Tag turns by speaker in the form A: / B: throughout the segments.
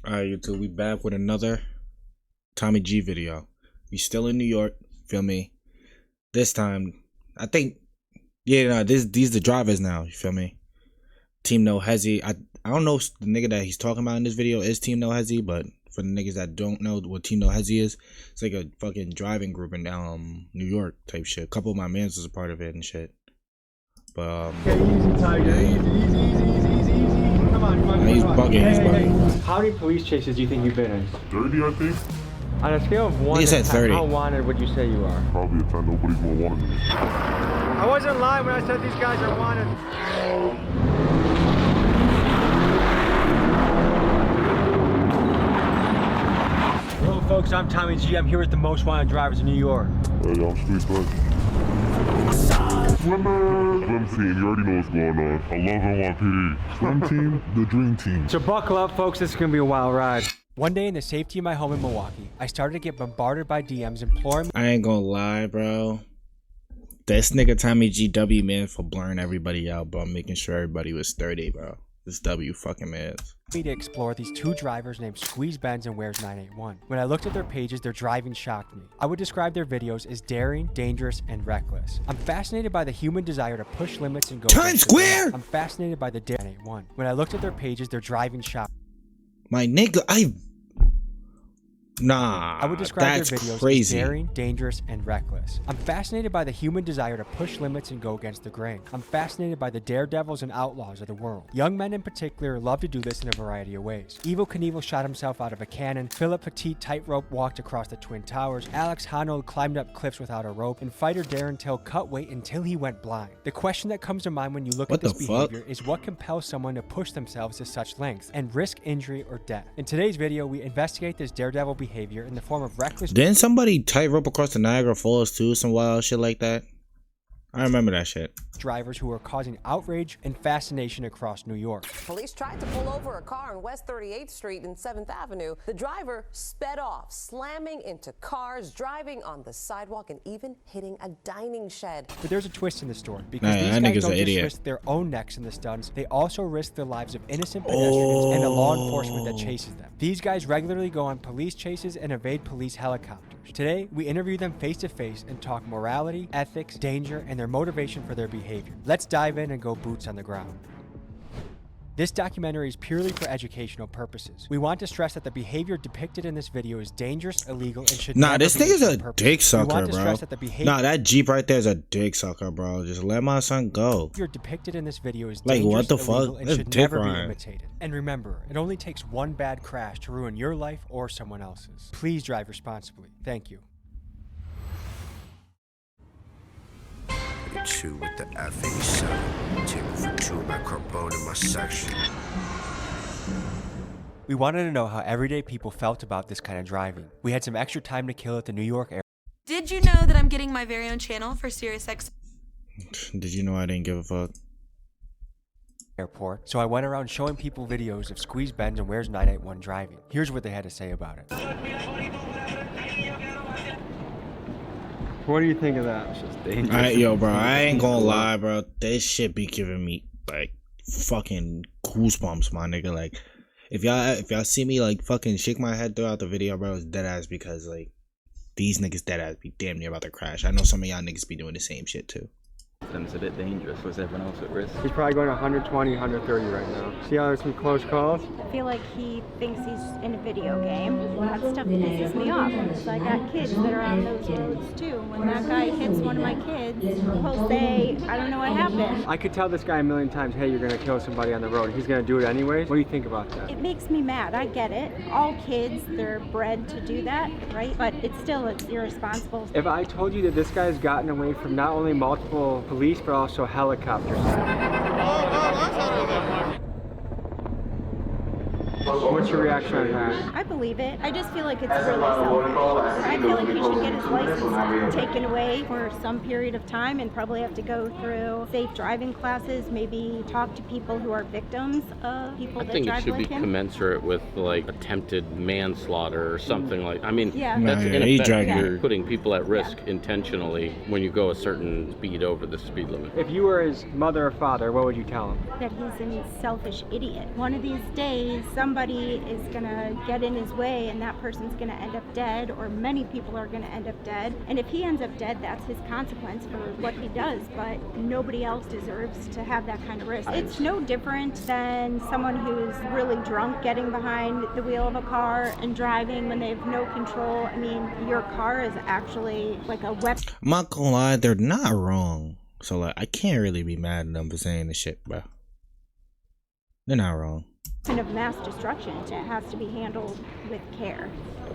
A: Alright, YouTube, we back with another Tommy G video. We still in New York, feel me? This time, I think, these the drivers now, you feel me? Team No Hezzy. I don't know if the nigga that he's talking about in this video is Team No Hezzy, but for the niggas that don't know what Team No Hezzy is, it's like a fucking driving group in New York type shit. A couple of my mans was a part of it and shit. But
B: easy, Tiger. Easy. Come on.
A: He's bugging.
B: How many police chases do you think you've been in?
C: 30, I think.
B: On a scale of 1
A: He said
B: to
A: 30.
B: 10, how wanted would you say you are?
C: Probably a 10. Nobody's more wanted than me.
B: I wasn't lying when I said these guys are wanted. Hello, folks. I'm Tommy G. I'm here with the most wanted drivers in New York.
C: Hey, I'm Street Bud. Swim team, you already know what's going on. I love NYPD. Swim team, the dream team.
B: So buckle up, folks. This is going to be a wild ride. One day in the safety of my home in Milwaukee, I started to get bombarded by DMs imploring me.
A: I ain't gonna lie, bro. This nigga Tommy GW, man, for blurring everybody out, bro. Making sure everybody was 30, bro. This W fucking man.
B: To explore these two drivers named Squeeze Benz and Where's 981. When I looked at their pages, their driving shocked me. I would describe their videos as daring, dangerous, and reckless. I'm fascinated by the human desire to push limits and go
A: Times Square!
B: I'm fascinated by the 981. When I looked at their pages, their driving shocked me.
A: My nigga, I
B: would describe
A: that's
B: their videos
A: crazy.
B: as daring, dangerous, and reckless. I'm fascinated by the human desire to push limits and go against the grain. I'm fascinated by the daredevils and outlaws of the world. Young men in particular love to do this in a variety of ways. Evel Knievel shot himself out of a cannon, Philip Petit tightrope walked across the Twin Towers, Alex Honnold climbed up cliffs without a rope, and fighter Darren Till cut weight until he went blind. The question that comes to mind when you look at this behavior is what compels someone to push themselves to such lengths and risk injury or death. In today's video, we investigate this daredevil behavior in the form of reckless.
A: Didn't somebody tightrope across the Niagara Falls too? Some wild shit like that. I remember that shit.
B: Drivers who are causing outrage and fascination across New York.
D: Police tried to pull over a car on West 38th Street and 7th Avenue. The driver sped off, slamming into cars, driving on the sidewalk, and even hitting a dining shed.
B: But there's a twist in the story, because these guys don't just risk their own necks in the stunts, they also risk the lives of innocent pedestrians and the law enforcement that chases them. These guys regularly go on police chases and evade police helicopters. Today, we interview them face to face and talk morality, ethics, danger, and their motivation for their behavior. Let's dive in and go boots on the ground. This documentary is purely for educational purposes. We want to stress that the behavior depicted in this video is dangerous, illegal, and should never
A: this
B: be
A: nigga's
B: used
A: a
B: for purpose.
A: dick sucker,
B: We want to
A: bro.
B: stress that the behavior
A: That Jeep right there is a dick sucker, bro. Just let my son go.
B: depicted in this video is
A: Like,
B: dangerous,
A: what the
B: illegal,
A: fuck?
B: and
A: That's
B: should
A: dick
B: never be
A: rhyme.
B: imitated. And remember, it only takes one bad crash to ruin your life or someone else's. Please drive responsibly. Thank you.
E: Two with the F87. Table for two, my carbone in my section.
B: We wanted to know how everyday people felt about this kind of driving. We had some extra time to kill at the New York airport.
F: Did you know that I'm getting my very own channel for SiriusXM?
A: Did you know I didn't give a fuck?
B: Airport, so I went around showing people videos of Squeeze Benz and Where's 981 driving. Here's what they had to say about it. What do you think of that? It's just dangerous.
A: Yo, bro, I ain't gonna lie, bro. This shit be giving me like fucking goosebumps, my nigga. Like, if y'all see me like fucking shake my head throughout the video, bro, it's dead ass because like these niggas dead ass be damn near about to crash. I know some of y'all niggas be doing the same shit too.
G: It's a bit dangerous. Was everyone else at risk?
B: He's probably going 120, 130 right now. See how there's some close calls?
H: I feel like he thinks he's in a video game. That stuff pisses me off. So I got kids that are on those roads too. When that guy hits one of my kids, he'll say, I don't know what happened.
B: I could tell this guy a million times, hey, you're gonna kill somebody on the road. He's gonna do it anyways. What do you think about that?
H: It makes me mad. I get it. All kids, they're bred to do that, right? But it's irresponsible.
B: If I told you that this guy's gotten away from not only multiple police, but also helicopters. What's your reaction on that?
H: I believe it. I just feel like it's really selfish. I feel like he should get his license taken away for some period of time and probably have to go through safe driving classes, maybe talk to people who are victims of people that drive like him.
I: I think it should be commensurate with like attempted manslaughter or something like. I mean, that's in effect you're putting people at risk intentionally when you go a certain speed over the speed limit.
B: If you were his mother or father, what would you tell him?
H: That he's a selfish idiot. One of these days, somebody somebody is gonna get in his way and that person's gonna end up dead, or many people are gonna end up dead. And if he ends up dead, that's his consequence for what he does, but nobody else deserves to have that kind of risk. It's no different than someone who's really drunk getting behind the wheel of a car and driving when they have no control. I mean, your car is actually like a weapon.
A: I'm not gonna lie, they're not wrong. So like, I can't really be mad at them for saying this shit, bro. They're not wrong.
H: Of mass destruction. It has to be handled with care.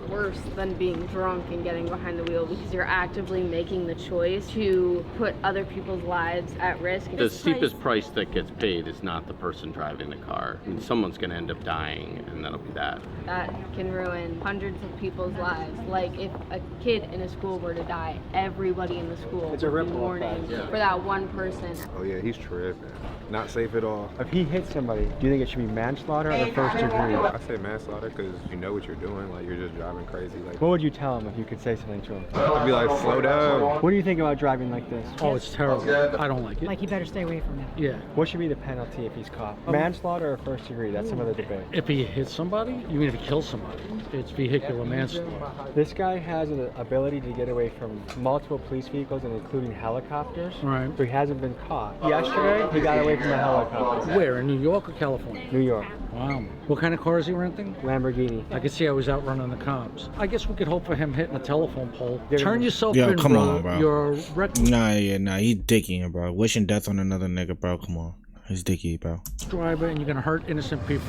J: Worse than being drunk and getting behind the wheel, because you're actively making the choice to put other people's lives at risk.
I: The steepest price that gets paid is not the person driving the car. I mean, someone's going to end up dying, and that'll be that.
J: That can ruin hundreds of people's lives. Like if a kid in a school were to die, everybody in the school would be mourning for that one person.
K: Oh yeah, he's tripping. Not safe at all.
B: If he hits somebody, do you think it should be manslaughter or the first degree?
K: I say manslaughter because you know what you're doing. Like you're just driving crazy. Like
B: what would you tell him if you could say something to him?
K: I'd be like, slow down.
B: What do you think about driving like this?
L: Oh, it's terrible. I don't like it.
M: Like you better stay away from it.
L: Yeah.
B: What should be the penalty if he's caught? Manslaughter or first degree? That's some other debate.
L: If he hits somebody, you mean if he kills somebody? It's vehicular manslaughter.
B: This guy has an ability to get away from multiple police vehicles and including helicopters.
L: Right.
B: So he hasn't been caught. Yesterday, he got away from a helicopter.
L: Where, in New York or California?
B: New York.
L: Wow. What kind of car is he renting?
B: Lamborghini.
L: I could see I was out running the comps. I guess we could hope for him hitting a telephone pole. Turn yourself
A: Yo,
L: in,
A: come
L: bro.
A: on, bro.
L: You're reckless.
A: Nah, he's dicking, bro. Wishing death on another nigga, bro. Come on. He's dicky, bro.
L: Driver, and you're gonna hurt innocent people.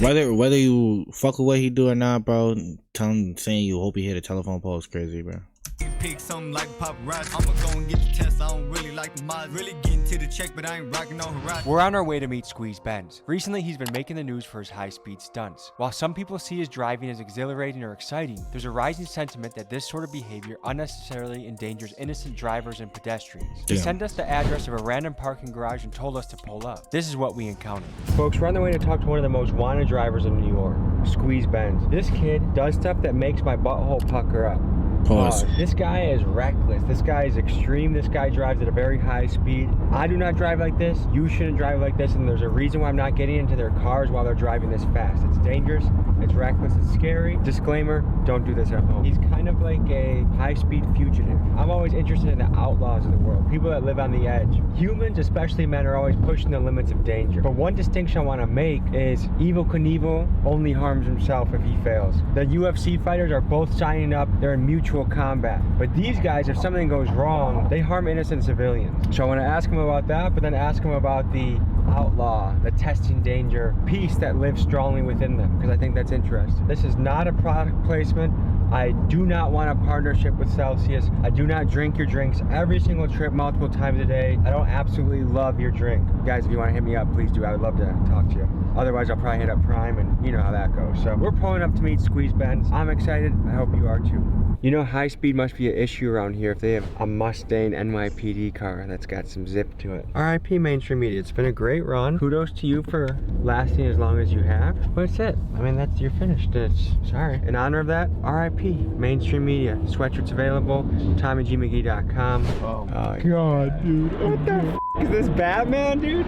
A: Whether you fuck with what he do or not, bro, saying you hope he hit a telephone pole is crazy, bro.
N: Pick something like paparazzi. I'ma go and get the test. I don't really like the mods. Really getting to the check, but I ain't rocking on horizon.
B: We're on our way to meet Squeeze Benz. Recently, he's been making the news for his high-speed stunts. While some people see his driving as exhilarating or exciting, there's a rising sentiment that this sort of behavior unnecessarily endangers innocent drivers and pedestrians. He sent us the address of a random parking garage and told us to pull up. This is what we encountered. Folks, we're on the way to talk to one of the most wanted drivers in New York, Squeeze Benz. This kid does stuff that makes my butthole pucker up.
A: Pause.
B: This guy is reckless. This guy is extreme. This guy drives at a very high speed. I do not drive like this. You shouldn't drive like this. And there's a reason why I'm not getting into their cars while they're driving this fast. It's dangerous. It's reckless. It's scary. Disclaimer, don't do this at home. He's kind of like a high-speed fugitive. I'm always interested in the outlaws of the world. People that live on the edge. Humans, especially men, are always pushing the limits of danger. But one distinction I want to make is Evel Knievel only harms himself if he fails. The UFC fighters are both signing up. They're in mutual combat. But these guys, if something goes wrong, they harm innocent civilians. So I want to ask him about that, but then ask him about the outlaw, the testing danger piece that lives strongly within them, because I think that's interesting. This is not a product placement. I do not want a partnership with Celsius. I do not drink your drinks every single trip multiple times a day. I don't absolutely love your drink. Guys, if you want to hit me up, please do. I would love to talk to you. Otherwise, I'll probably hit up Prime, and you know how that goes. So we're pulling up to meet Squeeze Benz. I'm excited. I hope you are too. You know, high speed must be an issue around here if they have a Mustang NYPD car that's got some zip to it. RIP Mainstream Media. It's been a great run. Kudos to you for lasting as long as you have. But that's it. I mean, you're finished. Sorry. In honor of that, RIP Mainstream Media. Sweatshirts available. TommyGMcGee.com. Oh my god, dude. What the f is this, Batman, dude?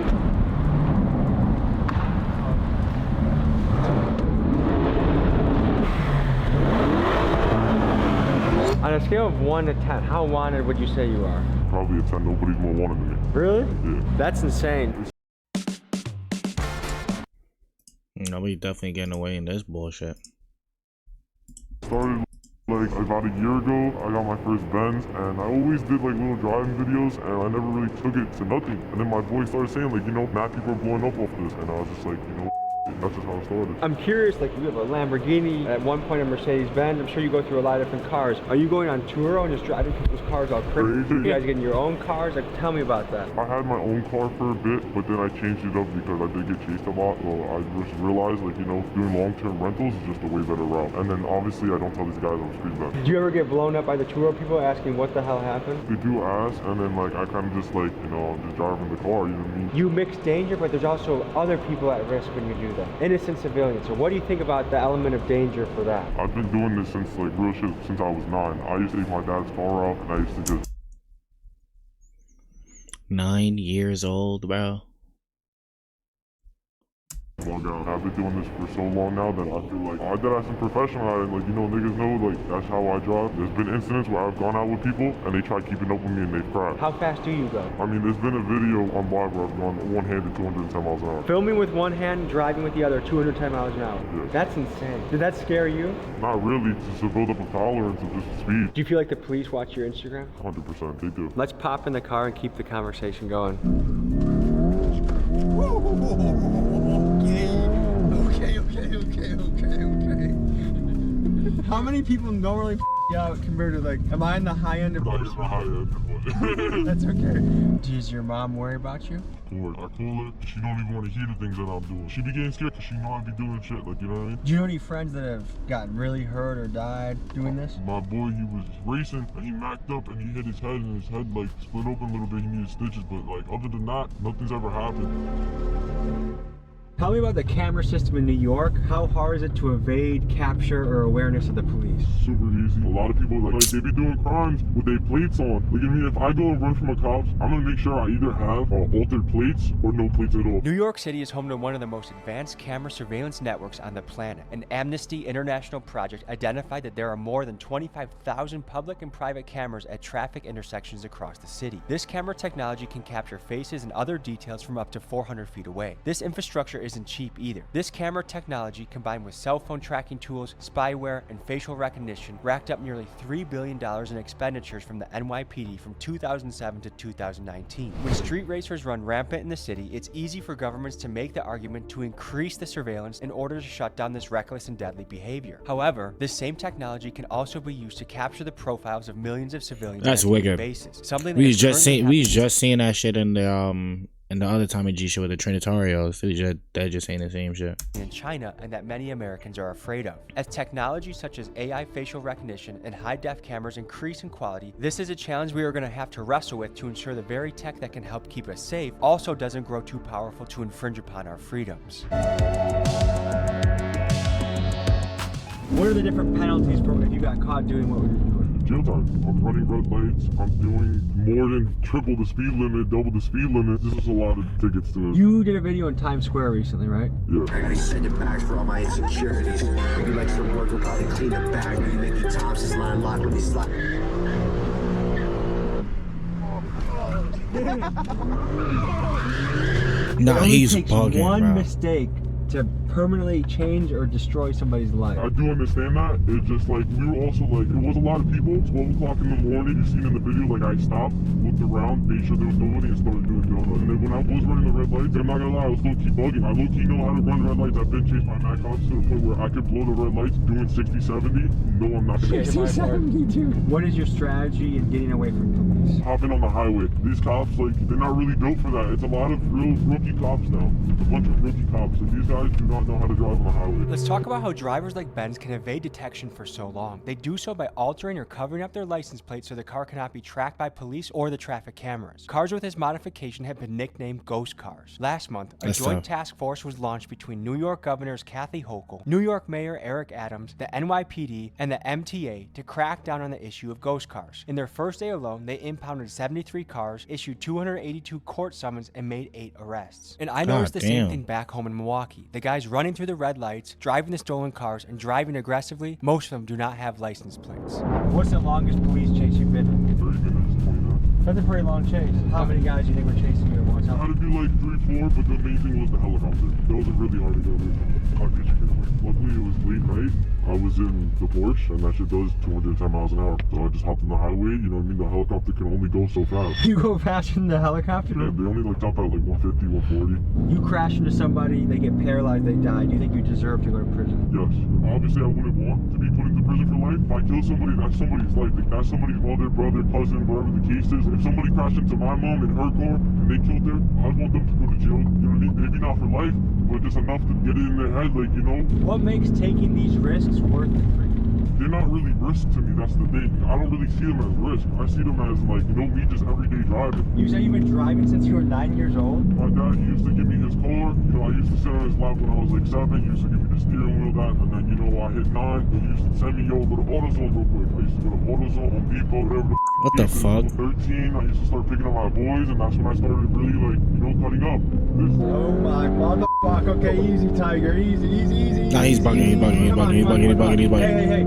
B: On a scale of 1 to 10, how wanted would you say you are?
C: Probably a 10. Nobody's more wanted than me.
B: Really?
C: Yeah.
B: That's insane.
A: Nobody definitely getting away in this bullshit.
C: Started like about a year ago. I got my first Benz, and I always did like little driving videos, and I never really took it to nothing. And then my boy started saying like, you know, mad people are blowing up off this, and I was just like, you know, that's just how it started. I'm curious, like you have a Lamborghini, at one point a Mercedes-Benz. I'm sure you go through a lot of different cars. Are you going on tour and just driving people's cars all crazy? You guys getting your own cars? Like, tell me about that. I had my own car for a bit, but then I changed it up because I did get chased a lot. So I just realized, like, you know, doing long-term rentals is just a way better route. And then obviously I don't tell these guys I'm Squeeze Benz. Did you ever get blown up by the tour people asking what the hell happened? They do ask, and then like I kind of just like, you know, I'm just driving the car, you know what I mean? You mix danger, but there's also other people at risk when you do that. Innocent civilians. So what do you think about the element of danger for that? I've been doing this since like real shit since I was 9. I used to take my dad's car out and I used to just
A: 9 years old, bro.
C: Bug out. I've been doing this for so long now that I feel like I gotta some professional at it. Like, you know, niggas know, like, that's how I drive. There's been incidents where I've gone out with people and they try keeping up with me and they've crashed.
B: How fast do you go?
C: I mean, there's been a video on live where I've gone one-handed 210 miles an hour.
B: Filming with one hand, driving with the other, 210 miles an hour.
C: Yeah.
B: That's insane. Did that scare you?
C: Not really, just to build up a tolerance of just speed.
B: Do you feel like the police watch your Instagram?
C: 100%, they do.
B: Let's pop in the car and keep the conversation going. Okay. How many people normally out compared to, like, am I in the high end of
C: No, you're the high end.
B: That's okay. Does your mom worry about you?
C: I call her, she don't even want to hear the things that I'm doing. She be getting scared because she know I be doing shit, like, you know what I mean?
B: Do you know any friends that have gotten really hurt or died doing this?
C: My boy, he was racing and he macked up and he hit his head and his head, like, split open a little bit. He needed stitches, but, like, other than that, nothing's ever happened.
B: Tell me about the camera system in New York. How hard is it to evade capture or awareness of the police?
C: Super easy. A lot of people, like they be doing crimes with their plates on. Like, I mean, if I go and run from a cop, I'm gonna make sure I either have altered plates or no plates at all.
B: New York City is home to one of the most advanced camera surveillance networks on the planet. An Amnesty International project identified that there are more than 25,000 public and private cameras at traffic intersections across the city. This camera technology can capture faces and other details from up to 400 feet away. This infrastructure isn't cheap either. This camera technology, combined with cell phone tracking tools, spyware, and facial recognition, racked up nearly $3 billion in expenditures from the NYPD from 2007 to 2019. When street racers run rampant in the city, it's easy for governments to make the argument to increase the surveillance in order to shut down this reckless and deadly behavior. However, this same technology can also be used to capture the profiles of millions of civilians
A: That's
B: on a daily
A: wicked.
B: basis. Something that
A: We
B: is
A: just
B: currently
A: seen that shit in the other Tommy G show with the Trinitarios. They're just saying the same shit.
B: In China, and that many Americans are afraid of. As technology such as AI facial recognition and high-def cameras increase in quality, this is a challenge we are going to have to wrestle with to ensure the very tech that can help keep us safe also doesn't grow too powerful to infringe upon our freedoms. What are the different penalties for if you got caught doing what we were doing?
C: Jail time. I'm running red lights. I'm doing more than triple the speed limit, double the speed limit. This is a lot of tickets to it.
B: You did a video in Times Square recently, right?
C: Yeah.
E: I gotta send it back for all my insecurities. Maybe like some work will probably clean it back. Maybe Mickey Thompson's line locked when he slide.
A: Nah, he's
B: takes
A: bugging,
B: one
A: bro.
B: mistake to permanently change or destroy somebody's life.
C: I do understand that. It's just like, we were also like, it was a lot of people. 12 o'clock in the morning, you seen in the video, like I stopped, looked around, made sure there was nobody and started doing donuts. And then when I was running the red lights, I'm not gonna lie, I was low-key bugging. I low-key know how to run red lights. I've been chased by Mac cops to the point where I could blow the red lights doing 60, 70. No, I'm not gonna
B: 60, 70, dude. What is your strategy in getting away from police?
C: Hopping on the highway. These cops, like, they're not really built for that. It's a lot of real rookie cops now. It's a bunch of rookie cops. And these guys do not know how to drive on the highway.
B: Let's talk about how drivers like Ben's can evade detection for so long. They do so by altering or covering up their license plate so the car cannot be tracked by police or the traffic cameras. Cars with this modification have been nicknamed ghost cars. Last month, a joint task force was launched between New York Governors Kathy Hochul, New York Mayor Eric Adams, the NYPD, and the MTA to crack down on the issue of ghost cars. In their first day alone, they impounded 73 cars, issued 282 court summons, and made 8 arrests. And I noticed the same thing back home in Milwaukee. The guys running through the red lights, driving the stolen cars, and driving aggressively, most of them do not have license plates. What's the longest police chase you've been in?
C: 30 minutes, 20 minutes.
B: That's a pretty long chase. How many guys do you think were chasing you at one time?
C: I had to do like 3, 4, but the main thing was the helicopter. That was really hard to get away from. Luckily, it was late night. I was in the Porsche, and that shit does 210 miles an hour. So I just hopped on the highway. You know what I mean? The helicopter can only go so fast.
B: You go faster than the helicopter?
C: Yeah, they only like top out like 150, 140.
B: You crash into somebody, they get paralyzed, they die. Do you think you deserve to go to prison?
C: Yes. Obviously, I wouldn't want to be put into prison for life. If I kill somebody, that's somebody's life. Like, that's somebody's mother, brother, cousin, whatever the case is. If somebody crashed into my mom in her car and they killed her, I'd want them to go to jail. You know what I mean? Maybe not for life, but just enough to get it in their head, like, you know?
B: What makes taking these risks worth it for you?
C: They're not really risks to me, that's the thing. I don't really see them as risk. I see them as, like, you know, me just everyday driving.
B: You said you've been driving since you were 9 years old?
C: My dad, he used to give me his car. You know, I used to sit on his lap when I was like 7. He used to give me the steering wheel, that, and then, you know, I hit 9. He used to send me, yo, go to AutoZone real quick. I used to go to AutoZone, Home Depot, whatever the
A: What the fuck?
C: 13, I used to start picking up my boys, and that's when I started really, like, you know, cutting up.
B: Oh my mother.
M: Fuck, okay, easy, Tiger, easy.
A: Nah, he's bugging.
M: Hey.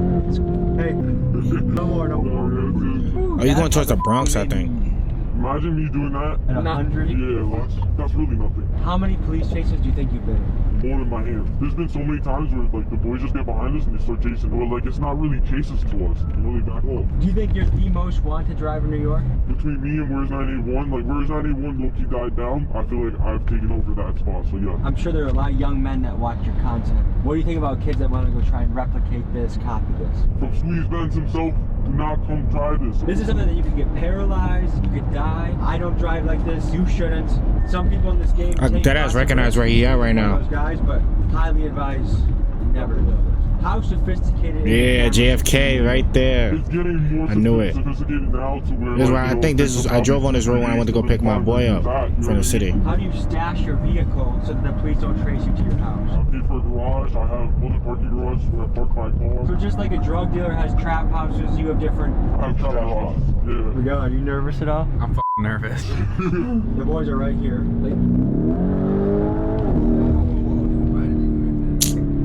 M: Hey, no more.
A: Oh, he's going towards the Bronx, I think.
C: Imagine me doing that.
M: At 100?
C: Yeah, that's really nothing.
M: How many police chases do you think you've been in?
C: More than my hand. There's been so many times where like the boys just get behind us and they start chasing. Or like it's not really chases to us. You know, they back off.
M: Do you think you're the most wanted driver in New York?
C: Between me and Where's 981, like Where's 981 low-key died down, I feel like I've taken over that spot, so yeah.
M: I'm sure there are a lot of young men that watch your content. What do you think about kids that want to go try and replicate this, copy this?
C: From Squeeze Benz himself, do not come try this.
M: This is something that you could get paralyzed, you could die. I don't drive like this, you shouldn't. Some people in this game
A: Deadass recognize where he at right now.
M: Those guys, but highly advise never to do this. How sophisticated
A: is JFK right there.
C: It's getting more
A: I knew it.
C: sophisticated now to where
A: This is why I think this is. I drove on this road when I went to go pick my boy up from the city.
M: How do you stash your vehicle so that the police don't trace you to your house?
C: I pay for a garage. I have other parking garages where I park my car.
M: So just like a drug dealer has trap houses, you have different.
C: I have trap houses. Yeah.
M: Miguel, are you nervous at all?
K: I'm fucking nervous.
M: The boys are right here.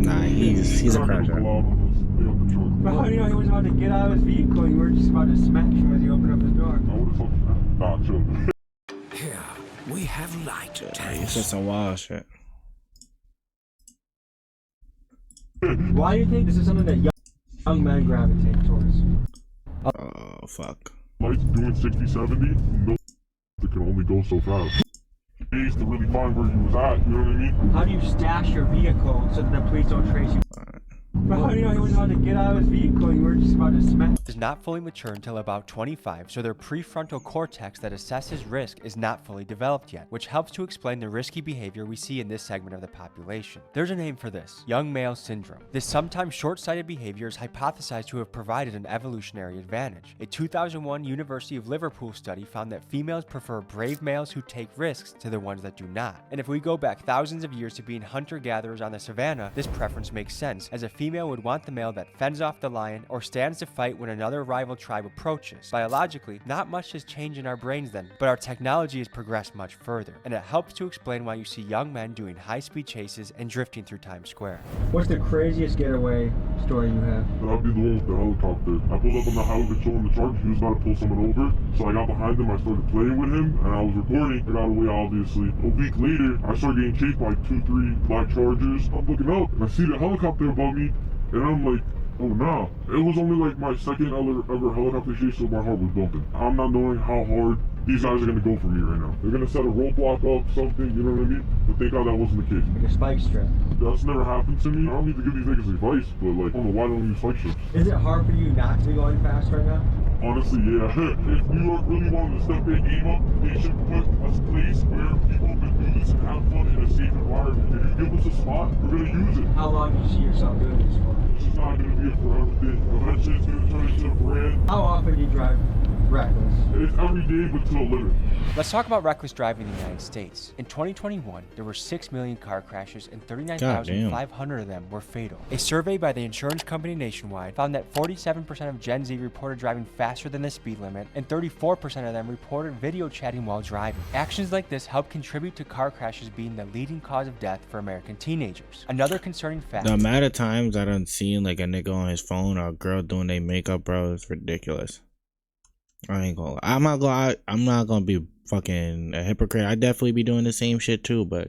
A: Nah, he's a crasher.
M: But how do you know he was about to get out of his vehicle? You were just about to smash him as he opened up his door.
E: Here, we have light tanks.
A: It's just some wild shit.
M: Why do you think this is something that young men gravitate towards?
A: Oh, fuck.
C: Lights doing 60, 70, no, it can only go so fast. Days to really find where he was at, you know what I mean?
M: How do you stash your vehicle so that the police don't trace you? But how do you know he was about to get out of his vehicle? You were just about to smash.
B: Does not fully mature until about 25, so their prefrontal cortex that assesses risk is not fully developed yet, which helps to explain the risky behavior we see in this segment of the population. There's a name for this: young male syndrome. This sometimes short-sighted behavior is hypothesized to have provided an evolutionary advantage. A 2001 University of Liverpool study found that females prefer brave males who take risks to the ones that do not. And if we go back thousands of years to being hunter-gatherers on the savannah, this preference makes sense, as a female would want the male that fends off the lion or stands to fight when another rival tribe approaches. Biologically, not much has changed in our brains then, but our technology has progressed much further, and it helps to explain why you see young men doing high-speed chases and drifting through Times Square.
M: What's the craziest getaway story you have?
C: That'd be the one with the helicopter. I pulled up on the highway showing the charge. He was about to pull someone over, so I got behind him. I started playing with him, and I was recording. I got away, obviously. A week later, I started getting chased by 2-3 black Chargers. I'm looking up, and I see the helicopter above me, and I'm like, oh no. It was only like my second ever helicopter chase, so my heart was bumping. I'm not knowing how hard these guys are gonna go for me right now. They're gonna set a roadblock up, something, you know what I mean? But thank God that wasn't the case.
M: Like a spike strip.
C: That's never happened to me. I don't need to give these niggas advice, but like, I don't know why don't use spike strips.
M: Is it hard for you not to be going fast right now?
C: Honestly, yeah. If New York really wanted to step their game up, they should put a place where people can do this and have fun in a safe environment. If you give us a spot, we're gonna use it.
M: How long do you see yourself doing this for?
C: This is not gonna be a forever thing. Eventually it's gonna turn into a brand.
M: How often do you drive reckless?
C: It's every day, but to a limit.
B: Let's talk about reckless driving in the United States. In 2021, there were 6 million car crashes and 39,500 of them were fatal. A survey by the insurance company Nationwide found that 47% of Gen Z reported driving faster than the speed limit, and 34% of them reported video chatting while driving. Actions like this help contribute to car crashes being the leading cause of death for American teenagers. Another concerning fact:
A: the amount of times I done seen like a nigga on his phone or a girl doing their makeup, bro, is ridiculous. I ain't gonna lie. I'm not gonna be fucking a hypocrite. I definitely be doing the same shit too, but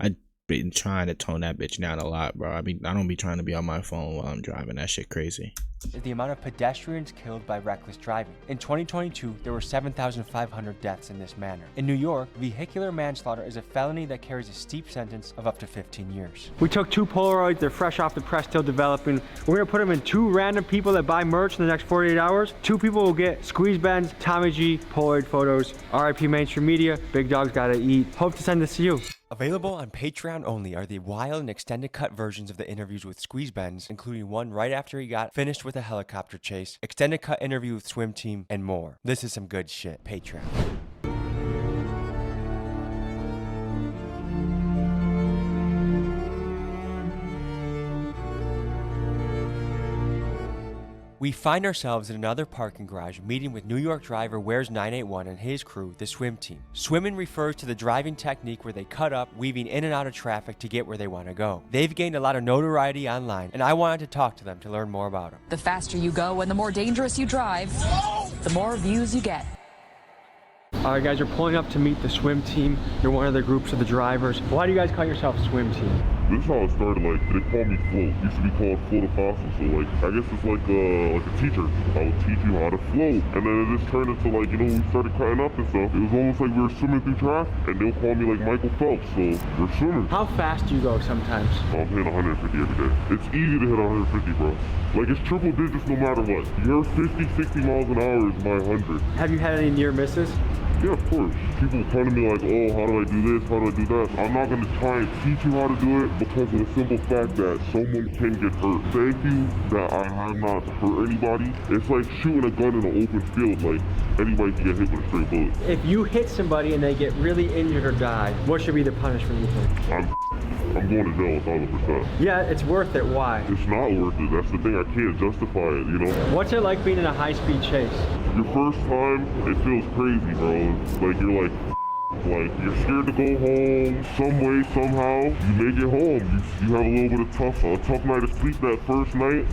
A: I been trying to tone that bitch down a lot, bro. I don't be trying to be on my phone while I'm driving. That shit crazy.
B: Is the amount of pedestrians killed by reckless driving. In 2022, there were 7,500 deaths in this manner. In New York, vehicular manslaughter is a felony that carries a steep sentence of up to 15 years.
M: We took 2 Polaroids, they're fresh off the press, still developing. We're gonna put them in 2 random people that buy merch in the next 48 hours. 2 people will get Squeeze Benz, Tommy G, Polaroid photos. RIP Mainstream Media, Big Dog's Gotta Eat. Hope to send this to you.
B: Available on Patreon only are the wild and extended cut versions of the interviews with Squeeze Benz, including one right after he got finished with a helicopter chase, extended cut interview with Swim Team, and more. This is some good shit. Patreon. We find ourselves in another parking garage meeting with New York driver Where's 981 and his crew, the swim team. Swimming refers to the driving technique where they cut up, weaving in and out of traffic to get where they want to go. They've gained a lot of notoriety online, and I wanted to talk to them to learn more about them.
O: The faster you go and the more dangerous you drive, the more views you get.
M: Alright guys, you're pulling up to meet the swim team. You're one of the groups of the drivers. Why do you guys call yourself swim team?
C: This is how it started. Like, they call me Float. Used to be called Float Apostle. So like, I guess it's like a teacher. I would teach you how to float. And then it just turned into like, you know, we started cutting up and stuff. It was almost like we were swimming through traffic, and they'll call me like Michael Phelps. So we're swimming.
M: How fast do you go sometimes?
C: I'm hitting 150 every day. It's easy to hit 150, bro. Like, it's triple digits no matter what. Your 50, 60 miles an hour is my 100.
M: Have you had any near misses?
C: Yeah, of course. People come to me like, oh, how do I do this? How do I do that? I'm not going to try and teach you how to do it because of the simple fact that someone can get hurt. Thank you that I have not hurt anybody. It's like shooting a gun in an open field. Like, anybody can get hit with a straight bullet.
M: If you hit somebody and they get really injured or die, what should be the punishment, you think?
C: I'm going to jail 1,000%.
M: Yeah, it's worth it. Why?
C: It's not worth it. That's the thing. I can't justify it, you know?
M: What's it like being in a high-speed chase?
C: Your first time, it feels crazy, bro. It's like you're like you're scared to go home some way, somehow. You make it home. You have a little bit of a tough night of sleep that first night.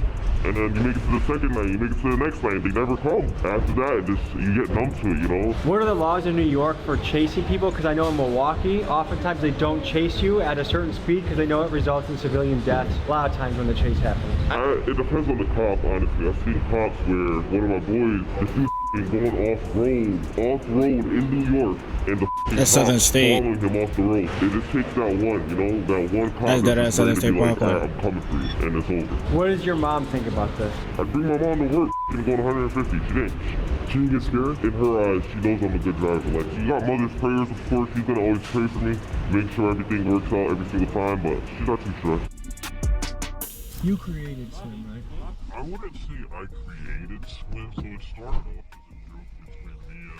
C: And then you make it to the second night, you make it to the next night, they never come. After that, you get numb to it, you know?
M: What are the laws in New York for chasing people? Because I know in Milwaukee, oftentimes they don't chase you at a certain speed because they know it results in civilian deaths a lot of times when the chase happens.
C: It depends on the cop, honestly. I've seen cops where one of my boys, this dude going off-road in New York, and the
A: that's Southern State.
C: Following him off the road. It just takes that one, you know, that one cop
A: that's Southern State
C: like, I'm coming for you, and it's over.
M: What does your mom think about this?
C: I bring my mom to work, she's going 150. She didn't get scared. In her eyes, she knows I'm a good driver. Like, she got mother's prayers, of course. She's gonna always pray for me, make sure everything works out every single time, but she's not too stressed.
L: You created swim, right?
C: I wouldn't say I created swim, so it started off as a joke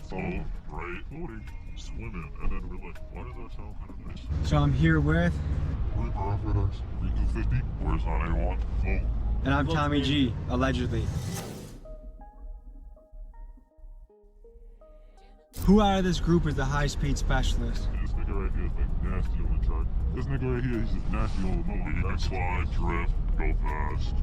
C: between me and right? Floating, swimming, and then we're like, why does that sound kind of nice?
L: So I'm here with?
C: Rico 50, where's 981? Float.
M: And I'm Tommy G, allegedly.
L: Who out of this group is the high-speed specialist?
C: This nigga right here is like nasty on the track. This nigga right here, he's just nasty on the road. He can slide, drift, go fast.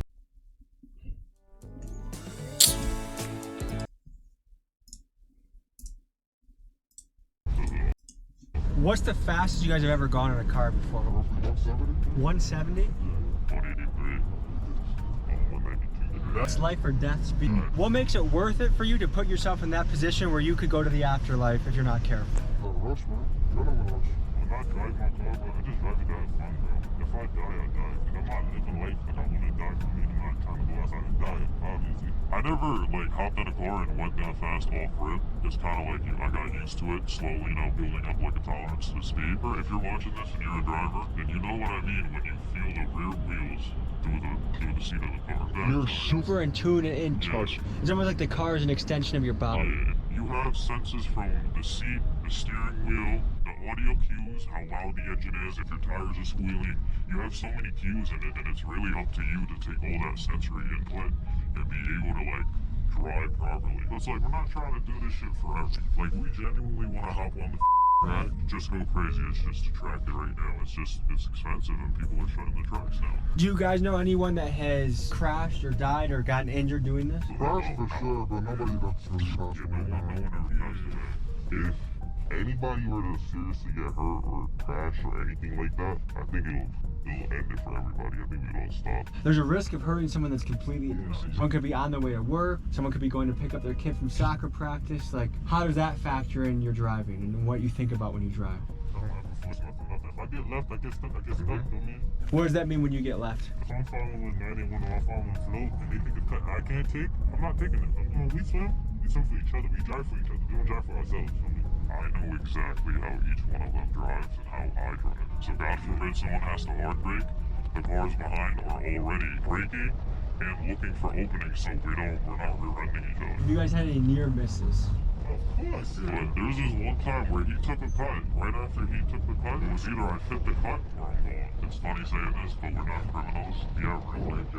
L: What's the fastest you guys have ever gone in a car before? 170?
C: 183. 192.
L: It's life or death speed. What makes it worth it for you to put yourself in that position where you could go to the afterlife if you're not careful?
C: Rush, man. You're not gonna rush. When I drive my car, bro, I just drive it to have fun, bro. If I die, I die. And I'm not living life like I want to die for me. I'm not trying to go outside and die, obviously. I never, like, hopped in a car and went that fast off rip. It's kind of like, I got used to it, slowly, you know, building up, like, a tolerance to speed. If you're watching this and you're a driver, then you know what I mean when you feel the rear wheels through the seat of the car.
L: You're super in tune and in touch. It's almost like the car is an extension of your body.
C: You have senses from the seat, the steering wheel, the audio cues, how loud the engine is, if your tires are squealing. You have so many cues in it, and it's really up to you to take all that sensory input and be able to, like, drive properly. It's like, we're not trying to do this shit forever. Like, we genuinely want to hop on the track, just go crazy. It's just a track right now. It's expensive, and people are shutting the tracks down.
L: Do you guys know anyone that has crashed or died or gotten injured doing this?
C: Crashed for sure, but nobody that's really crashed. No one ever crashed. If anybody were to seriously get hurt or crash or anything like that, I think it'll end it for everybody. I think we don't stop.
L: There's a risk of hurting someone that's completely innocent. Someone could be on their way to work. Someone could be going to pick up their kid from soccer practice. Like, how does that factor in your driving and what you think about when you drive?
C: I don't ever force nothing. If I get left, I get stuck. You know what I mean?
L: What does that mean when you get left?
C: If I'm following 981 or I'm following Float and they think it's cut I can't take, I'm not taking it. When we swim for each other. We drive for each other. We don't drive for ourselves. I know exactly how each one of them drives and how I drive. So God forbid someone has to hard brake, the cars behind are already braking and looking for openings so we're not rear-ending each other.
L: Have you guys had any near misses?
C: Of course. But there was this one time where he took a cut. Right after he took the cut, it was either I fit the cut or I'm gone. It's funny saying this, but we're not criminals. Yeah, like,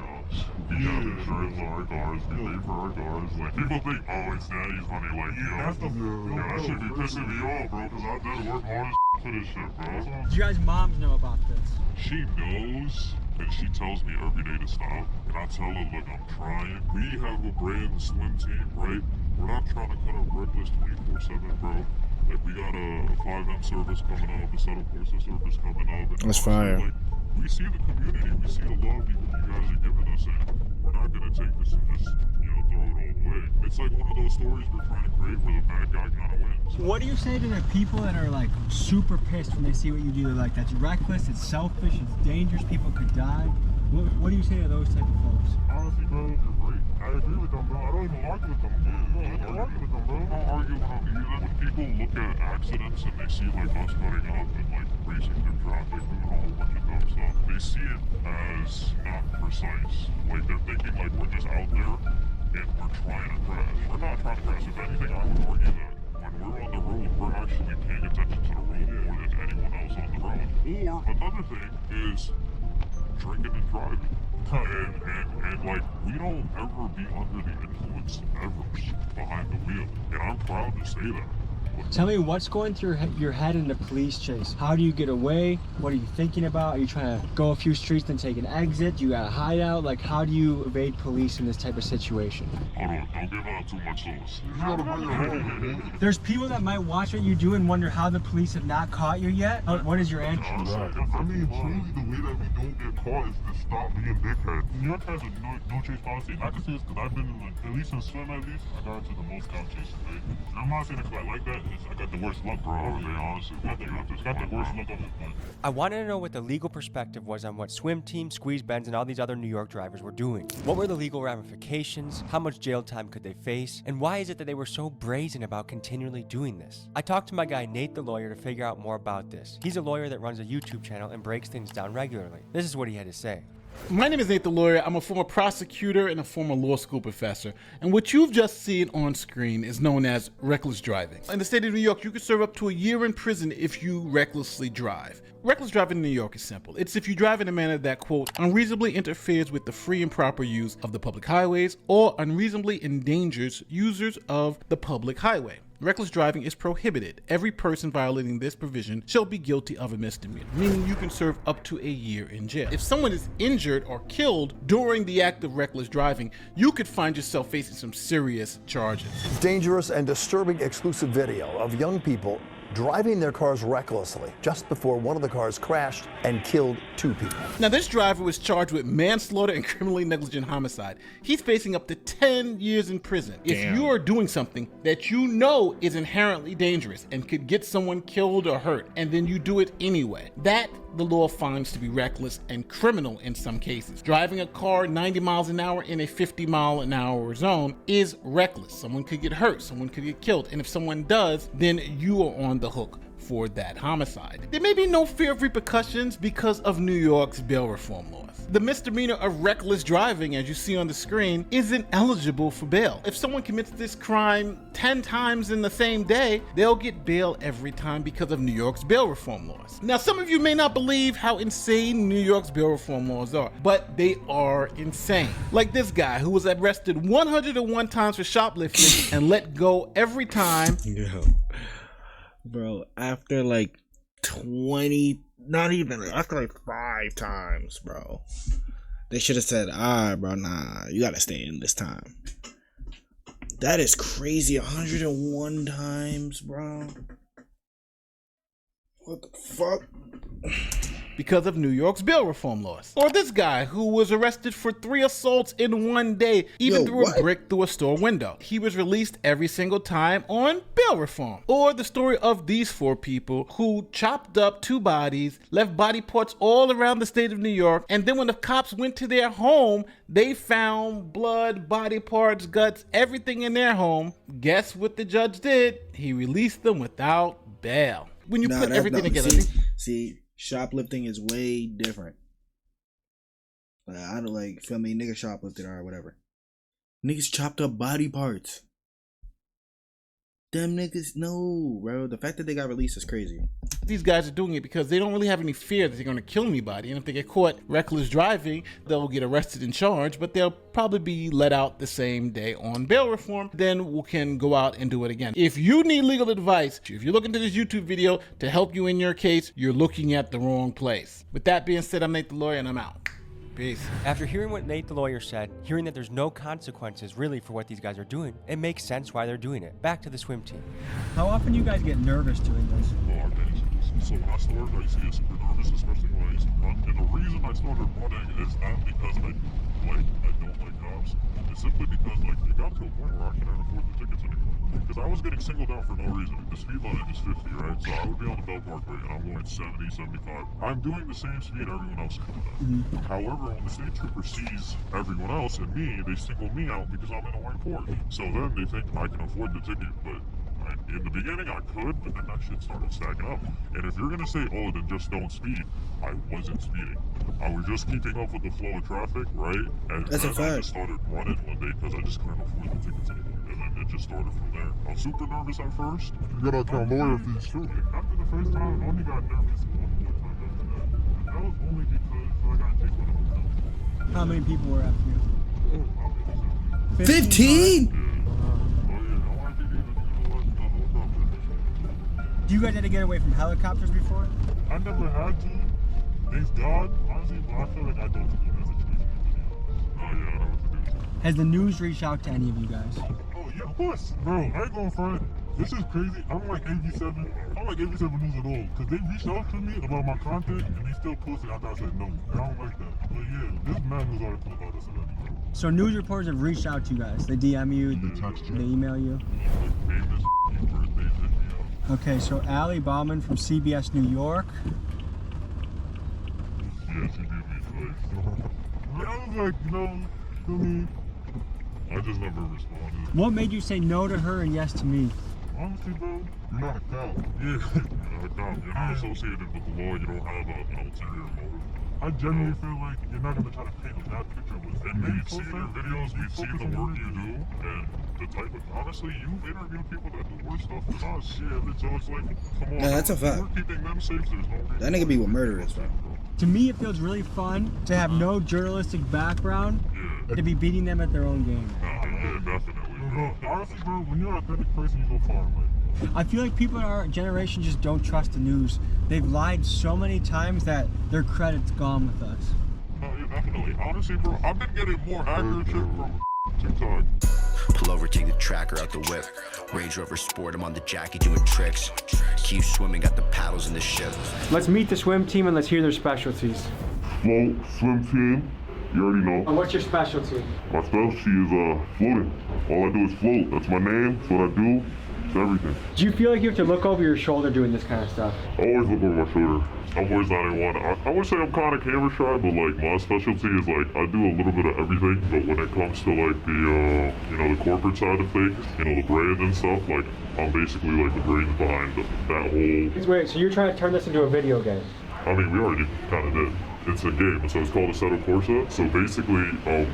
C: we have insurance on our cars, we pay for our cars. Like, people think, oh, it's daddy's money. Like, that should be pissing me off, bro, because I did work hard as for this shit, bro.
L: Do you guys' moms know about this?
C: She knows, and she tells me every day to stop. And I tell her, look, I'm trying. We have a brand swim team, right? We're not trying to cut a reckless 24/7, bro. Like, we got a 5M service coming up, a Settle Corsa service coming up. And
A: that's fire.
C: Like, we see the community, we see the love you guys are giving us, and we're not gonna take this and just, throw it all away. It's like one of those stories we're trying to create where the bad guy kind of wins.
L: What do you say to the people that are like super pissed when they see what you do? They're like, that's reckless, it's selfish, it's dangerous, people could die. What do you say to those type of folks?
C: Honestly, bro, you're right. I agree with them, bro. I don't even argue with them. I don't argue with them, bro. I don't argue with them either. When people look at accidents and they see like us cutting up and like racing through traffic, doing a whole bunch of dumb stuff, they see it as not precise. Like, they're thinking like we're just out there and we're trying to crash. We're not trying to crash. If anything, I would argue that when we're on the road, we're actually paying attention to the road more than anyone else on the road. Or another thing is drinking and driving. And like, we don't ever be under the influence ever behind the wheel. And I'm proud to say that.
L: Tell me what's going through your head in the police chase. How do you get away? What are you thinking about? Are you trying to go a few streets and take an exit? Do you got a hideout? Like, how do you evade police in this type of situation?
C: Hold on, don't give out too much sauce.
L: There's people that might watch what you do and wonder how the police have not caught you yet. What is your answer?
C: I mean, truly, the way that we don't get caught is to stop being dickheads. New York has a no chase policy, and I can say this because I've been in, like, at least in swim, I got into the most count chases, right? And I'm not saying it because I like that. I got the worst luck, bro, to be honest. Got the worst luck of it.
B: I wanted to know what the legal perspective was on what swim team, squeeze bends, and all these other New York drivers were doing. What were the legal ramifications? How much jail time could they face? And why is it that they were so brazen about continually doing this? I talked to my guy Nate the lawyer to figure out more about this. He's a lawyer that runs a YouTube channel and breaks things down regularly. This is what he had to say.
P: My name is Nate the Lawyer. I'm a former prosecutor and a former law school professor. And what you've just seen on screen is known as reckless driving. In the state of New York, you can serve up to a year in prison if you recklessly drive. Reckless driving in New York is simple. It's if you drive in a manner that, quote, unreasonably interferes with the free and proper use of the public highways or unreasonably endangers users of the public highway. Reckless driving is prohibited. Every person violating this provision shall be guilty of a misdemeanor, meaning you can serve up to a year in jail. If someone is injured or killed during the act of reckless driving, you could find yourself facing some serious charges.
Q: Dangerous and disturbing exclusive video of young people driving their cars recklessly just before one of the cars crashed and killed 2 people.
P: Now, this driver was charged with manslaughter and criminally negligent homicide. He's facing up to 10 years in prison. Damn. If you are doing something that you know is inherently dangerous and could get someone killed or hurt, and then you do it anyway, that the law finds to be reckless and criminal in some cases. Driving a car 90 miles an hour in a 50-mile-an-hour zone is reckless. Someone could get hurt, someone could get killed, and if someone does, then you are on the hook for that homicide. There may be no fear of repercussions because of New York's bail reform laws. The misdemeanor of reckless driving, as you see on the screen, isn't eligible for bail. If someone commits this crime 10 times in the same day, they'll get bail every time because of New York's bail reform laws. Now, some of you may not believe how insane New York's bail reform laws are, but they are insane. Like this guy who was arrested 101 times for shoplifting and let go every time.
A: Yo. Bro, after like 20, not even, after like 5 times, bro. They should have said, bro, nah, you gotta stay in this time. That is crazy, 101 times, bro. What the fuck?
P: Because of New York's bail reform laws. Or this guy who was arrested for 3 assaults in one day, even threw a brick through a store window. He was released every single time on bail reform. Or the story of these 4 people who chopped up 2 bodies, left body parts all around the state of New York, and then when the cops went to their home, they found blood, body parts, guts, everything in their home. Guess what the judge did? He released them without bail. When you put everything together.
A: See, shoplifting is way different. I don't like, feel me, nigga shoplifted or whatever. Niggas chopped up body parts. Them niggas, no, bro. The fact that they got released is crazy.
P: These guys are doing it because they don't really have any fear that they're going to kill anybody. And if they get caught reckless driving, they'll get arrested and charged, but they'll probably be let out the same day on bail reform. Then we can go out and do it again. If you need legal advice, if you're looking to this YouTube video to help you in your case, you're looking at the wrong place. With that being said, I'm Nate the Lawyer, and I'm out. Peace.
B: After hearing what Nate the Lawyer said, hearing that there's no consequences really for what these guys are doing, it makes sense why they're doing it. Back to the swim team.
L: How often do you guys get nervous doing this?
C: So when I started, I used to get super nervous, especially when I used to run. And the reason I started running is not because I don't like cops. It's simply because it got to a point where I couldn't afford the tickets anymore. Because I was getting singled out for no reason. The speed limit is 50, right? So I would be on the Bell Parkway and I'm going 70, 75. I'm doing the same speed everyone else is doing. However, when the state trooper sees everyone else and me, they single me out because I'm in a white Porsche. So then they think I can afford the ticket, but in the beginning I could, but then that shit started stacking up. And if you're gonna say, oh, then just don't speed, I wasn't speeding. I was just keeping up with the flow of traffic, right? And
A: that's a fact.
C: I just started running one day because I just couldn't afford the tickets anymore. And then it just started from there. I was super nervous at first. You gotta account lawyer fees too. After the first time, I only got nervous one more time after that. And that was only because I got chased by the hotel.
L: How many people were after you?
A: 15?
L: Do you guys had to get away from helicopters before?
C: I never had to. Thanks God, honestly, but I feel like I don't do that situation. Oh yeah, I know what to do.
L: Has the news reached out to any of you guys?
C: Oh yeah, of course. Bro, I ain't going front. This is crazy. I'm like AV7. I'm like AV7 News at all. Because they reached out to me about my content and they still posted after I said no. And I don't like that. But yeah, this man was article about us already.
L: So news reporters have reached out to you guys. They DM you, they email you. Okay, so Ali Bauman from CBS New York.
C: Yeah, she did me twice. I was like, no, to me. I just never responded.
L: What made you say no to her and yes to me?
C: Honestly, bro, you're not a cop. Yeah, you're not a cop. You're not associated with the law. You don't have an ulterior motive. I genuinely feel like you're not going to try to paint a bad picture with it. And we've seen your videos, we've seen the work you do, and the type of, honestly, you've interviewed people that do worse stuff than us. Yeah, so it's like, come on.
A: Yeah, that's a fact.
C: We're keeping them safe, there's no reason.
A: That nigga be with murderers, bro.
L: To me, it feels really fun to have no journalistic background to be beating them at their own game.
C: Yeah, definitely. Bro, honestly, bro, when you're an authentic person, you go far in life.
L: I feel like people in our generation just don't trust the news. They've lied so many times that their credit's gone with us.
C: No, yeah, definitely. Honestly, bro, I've been getting more accurate shit from TikTok.
E: Pull over, take the tracker out the whip. Range Rover Sport, I'm on the Jackie doing tricks. Keep swimming, got the paddles in the ship.
M: Let's meet the swim team and let's hear their specialties.
C: Float, swim team, you already know.
M: And what's your specialty?
C: My specialty is floating. All I do is float. That's my name, that's what I do. Everything.
M: Do you feel like you have to look over your shoulder doing this kind of stuff?
C: I always look over my shoulder. I'm always not anyone. I would say I'm kind of camera shy, but like my specialty is like I do a little bit of everything. But when it comes to like the the corporate side of things, the brand and stuff, like I'm basically like the brains behind that whole.
M: Wait, so you're trying to turn this into a video game?
C: I mean, we already kind of did. It's a game, so it's called Assetto Corsa. So basically,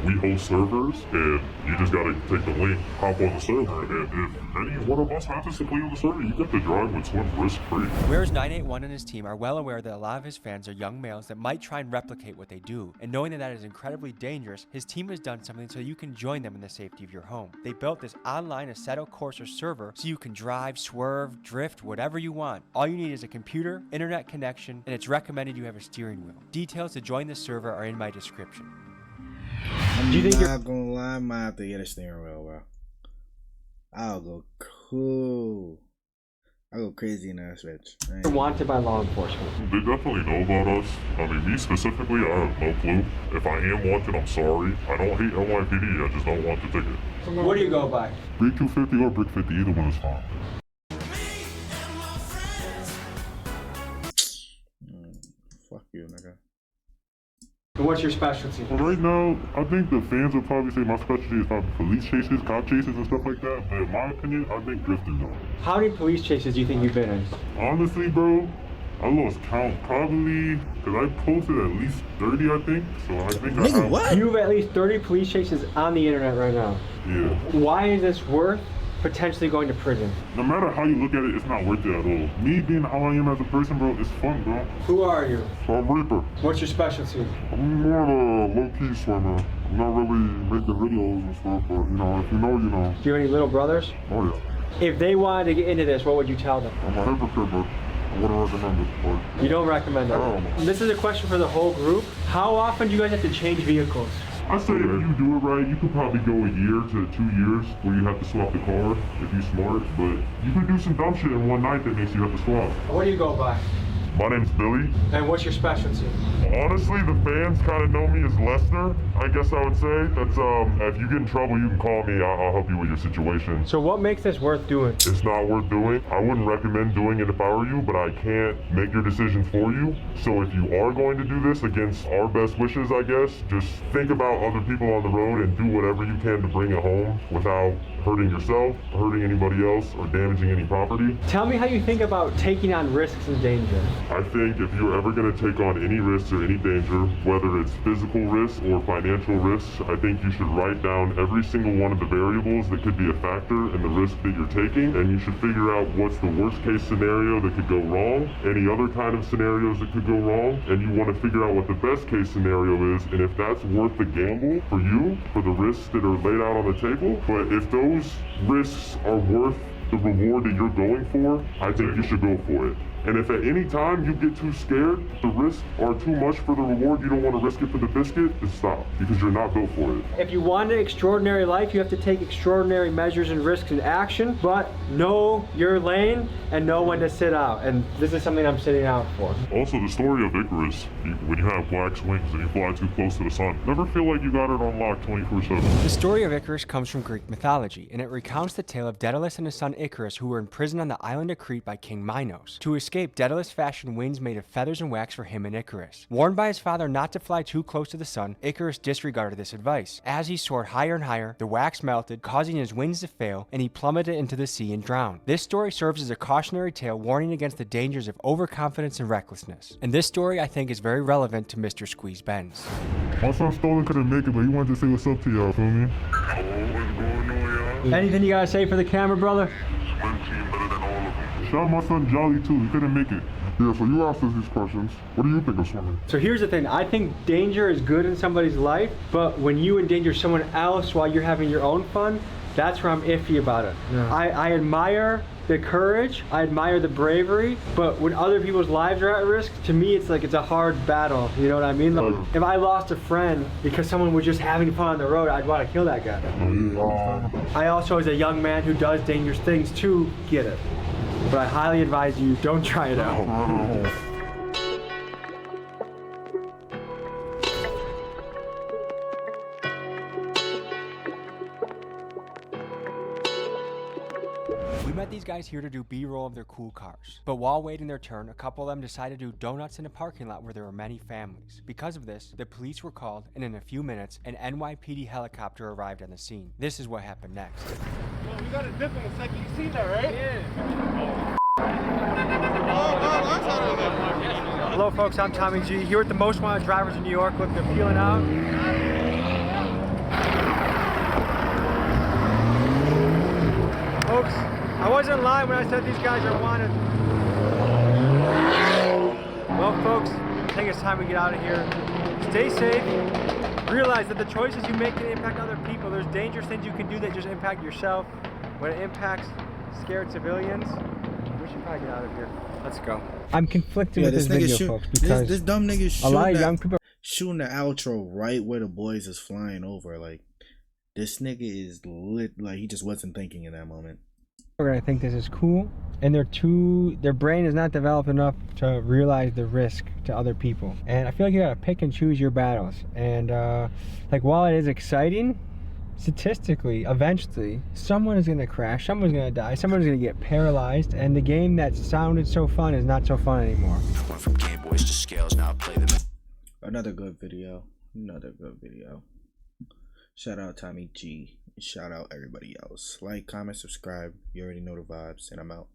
C: we host servers, and you just gotta take the link, hop on the server, and if any one of us happens to play on the server, you get to drive with Swim risk-free.
B: Whereas 981 and his team are well aware that a lot of his fans are young males that might try and replicate what they do, and knowing that is incredibly dangerous, his team has done something so you can join them in the safety of your home. They built this online Assetto Corsa server so you can drive, swerve, drift, whatever you want. All you need is a computer, internet connection, and it's recommended you have a steering wheel. Details to join the server are in my description.
A: I'm not gonna lie, I might have to get a steering wheel, bro. I'll go cool. I'll go crazy in that bitch.
M: You're wanted by law enforcement.
C: They definitely know about us. I mean, me specifically, I have no clue. If I am wanted, I'm sorry. I don't hate NYPD, I just don't want the ticket.
M: So what do you go by?
C: Brick 250 or Brick 50, either one is fine.
A: Fuck you, nigga.
M: And what's your specialty?
C: Well, right now, I think the fans would probably say my specialty is probably police chases, cop chases, and stuff like that. But in my opinion, I think drifting though.
M: How many police chases do you think you've been in?
C: Honestly, bro, I lost count. Probably, because I posted at least 30, I think. So I think I have...
M: What? You have at least 30 police chases on the internet right now.
C: Yeah.
M: Why is this worth potentially going to prison?
C: No matter how you look at it, it's not worth it at all. Me being how I am as a person, bro, it's fun, bro.
M: Who are you?
C: I'm Reaper.
M: What's your specialty?
C: I'm more of a low-key swimmer. I'm not really making videos and stuff, but you know, if you know, you know.
M: Do you have any little brothers?
C: Oh yeah.
M: If they wanted to get into this, what would you tell them?
C: I'm a hypocrite, but I wouldn't recommend it. But
M: you don't recommend it? This is a question for the whole group. How often do you guys have to change vehicles?
C: I say if you do it right, you could probably go a year to 2 years where you have to swap the car if you're smart, but you could do some dumb shit in one night that makes you have to swap.
M: What do you go by?
C: My name's Billy.
M: And what's your specialty?
C: Honestly, the fans kind of know me as Lester, I guess I would say. That's, if you get in trouble, you can call me. I'll help you with your situation.
M: So what makes this worth doing?
C: It's not worth doing. I wouldn't recommend doing it if I were you, but I can't make your decisions for you. So if you are going to do this against our best wishes, I guess, just think about other people on the road and do whatever you can to bring it home without hurting yourself, hurting anybody else, or damaging any property.
M: Tell me how you think about taking on risks and danger.
C: I think if you're ever going to take on any risks or any danger, whether it's physical risks or financial risks, I think you should write down every single one of the variables that could be a factor in the risk that you're taking, and you should figure out what's the worst case scenario that could go wrong, any other kind of scenarios that could go wrong, and you want to figure out what the best case scenario is, and if that's worth the gamble for you, for the risks that are laid out on the table. But if those risks are worth the reward that you're going for, I think you should go for it. And if at any time you get too scared, the risks are too much for the reward, you don't want to risk it for the biscuit, then stop, because you're not built for it.
M: If you want an extraordinary life, you have to take extraordinary measures and risks in action, but know your lane and know when to sit out. And this is something I'm sitting out for.
C: Also, the story of Icarus, when you have wax wings and you fly too close to the sun, never feel like you got it on lock 24/7.
B: The story of Icarus comes from Greek mythology, and it recounts the tale of Daedalus and his son Icarus, who were imprisoned on the island of Crete by King Minos. To escape, Daedalus fashioned wings made of feathers and wax for him and Icarus. Warned by his father not to fly too close to the sun, Icarus disregarded this advice. As he soared higher and higher, the wax melted, causing his wings to fail, and he plummeted into the sea and drowned. This story serves as a cautionary tale warning against the dangers of overconfidence and recklessness. And this story, I think, is very relevant to Mr. Squeeze Benz.
C: My son Stolen couldn't make it, but he wanted to say what's up to y'all, feel me?
M: Anything you gotta say for the camera, brother?
C: Shout out my son Jolly too, he couldn't make it. Yeah, so you asked us these questions. What do you think of swimming?
M: So here's the thing, I think danger is good in somebody's life, but when you endanger someone else while you're having your own fun, that's where I'm iffy about it. Yeah. I admire the courage, I admire the bravery, but when other people's lives are at risk, to me it's like it's a hard battle, you know what I mean? Like, if I lost a friend because someone was just having fun on the road, I'd want to kill that guy. I also, as a young man who does dangerous things too, get it. But I highly advise you, don't try it out.
B: We met these guys here to do B-roll of their cool cars. But while waiting their turn, a couple of them decided to do donuts in a parking lot where there were many families. Because of this, the police were called, and in a few minutes, an NYPD helicopter arrived on the scene. This is what happened next.
R: Well, we got a dip in a second. You seen that, right? Yeah.
M: Hello folks, I'm Tommy G, here with the most wanted drivers in New York. Look, they're peeling out. Folks, I wasn't lying when I said these guys are wanted. Well folks, I think it's time we get out of here. Stay safe. Realize that the choices you make can impact other people. There's dangerous things you can do that just impact yourself. When it impacts scared civilians, we should probably get out of here. Let's go. I'm conflicted with this video, folks, because
A: this dumb nigga
M: a lot of young people
A: shooting the outro right where the boys is flying over. Like, this nigga is lit. Like, he just wasn't thinking in that moment.
M: are gonna think this is cool, and their brain is not developed enough to realize the risk to other people. And I feel like you gotta pick and choose your battles. And like, while it is exciting, statistically, eventually, someone is gonna crash, someone's gonna die, someone's gonna get paralyzed, and the game that sounded so fun is not so fun anymore.
E: Went from Game Boys to scales, now I play them.
A: Another good video. Another good video. Shout out Tommy G. Shout out everybody else. Like, comment, subscribe. You already know the vibes, and I'm out.